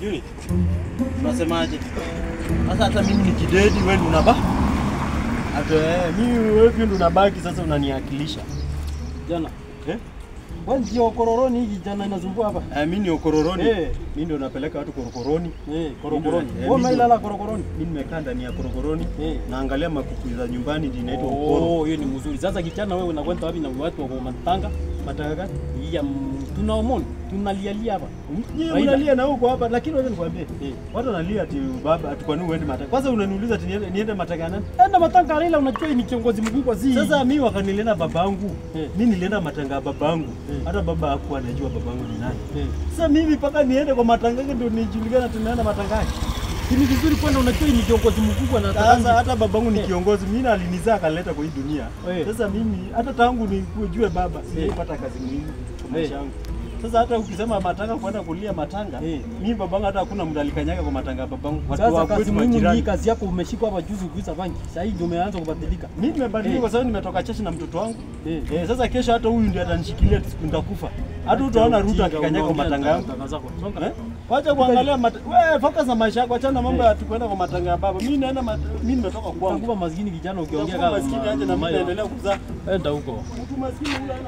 Sijui. Unasemaje? Sasa hata mimi nikidedi wewe ndio unaba. Hata mimi wewe ndio unabaki sasa unaniakilisha. Jana. Wewe ndio kororoni hii jana inasumbua hapa. Mimi ni kororoni. Mimi ndio napeleka watu korokoroni. Korokoroni. Wewe unailala korokoroni? Mimi nimekaa ndani ya korokoroni. Naangalia makuku za nyumbani zinaitwa ukoro. Hiyo ni mzuri. Sasa kijana wewe unakwenda wapi na watu wako matanga? Matanga gani? Ya tunaomoni, tunalialia hapa. Yeye unalia na huko hapa lakini wewe nikwambie. Watu wanalia ati baba ati kwa nini uende matanga? Kwanza unaniuliza ati niende matanga nani? Enda matanga Raila unajua ni kiongozi mkubwa zi. Sasa mimi wakanilena babangu. Mimi nilienda matanga babangu. Hata baba hakuwa anajua babangu ni nani. Sasa mimi mpaka niende kwa matanga yake ndio nijulikana tunaenda matanga yake. Ni vizuri kwenda unajua ni kiongozi mkubwa na sasa hata babangu ni kiongozi. Mimi alinizaa akaleta kwa hii dunia. Sasa mimi hata tangu nikujue baba sijapata kazi muhimu kwa maisha yangu. Sasa hata ukisema matanga kwenda kulia matanga, mimi babangu hata hakuna mtu alikanyaga kwa matanga babangu. Watu wa kwetu majirani. Kazi yako umeshikwa hapa juzi kuuza bangi. Sasa hii ndio umeanza kubadilika. Mimi nimebadilika kwa sababu nimetoka cheshi na mtoto wangu. Sasa kesho hata huyu ndiye atanishikilia nitakufa. Hata utaona Ruto akikanyaga kwa matanga yangu. Wacha kuangalia wewe focus na maisha yako, acha na mambo ya tukwenda kwa matanga ya baba. Mimi naenda mimi nimetoka kwangu. Utakuwa maskini kijana ukiongea kama maskini aje na mimi naendelea kuzaa. Enda huko. Mtu maskini huyu ana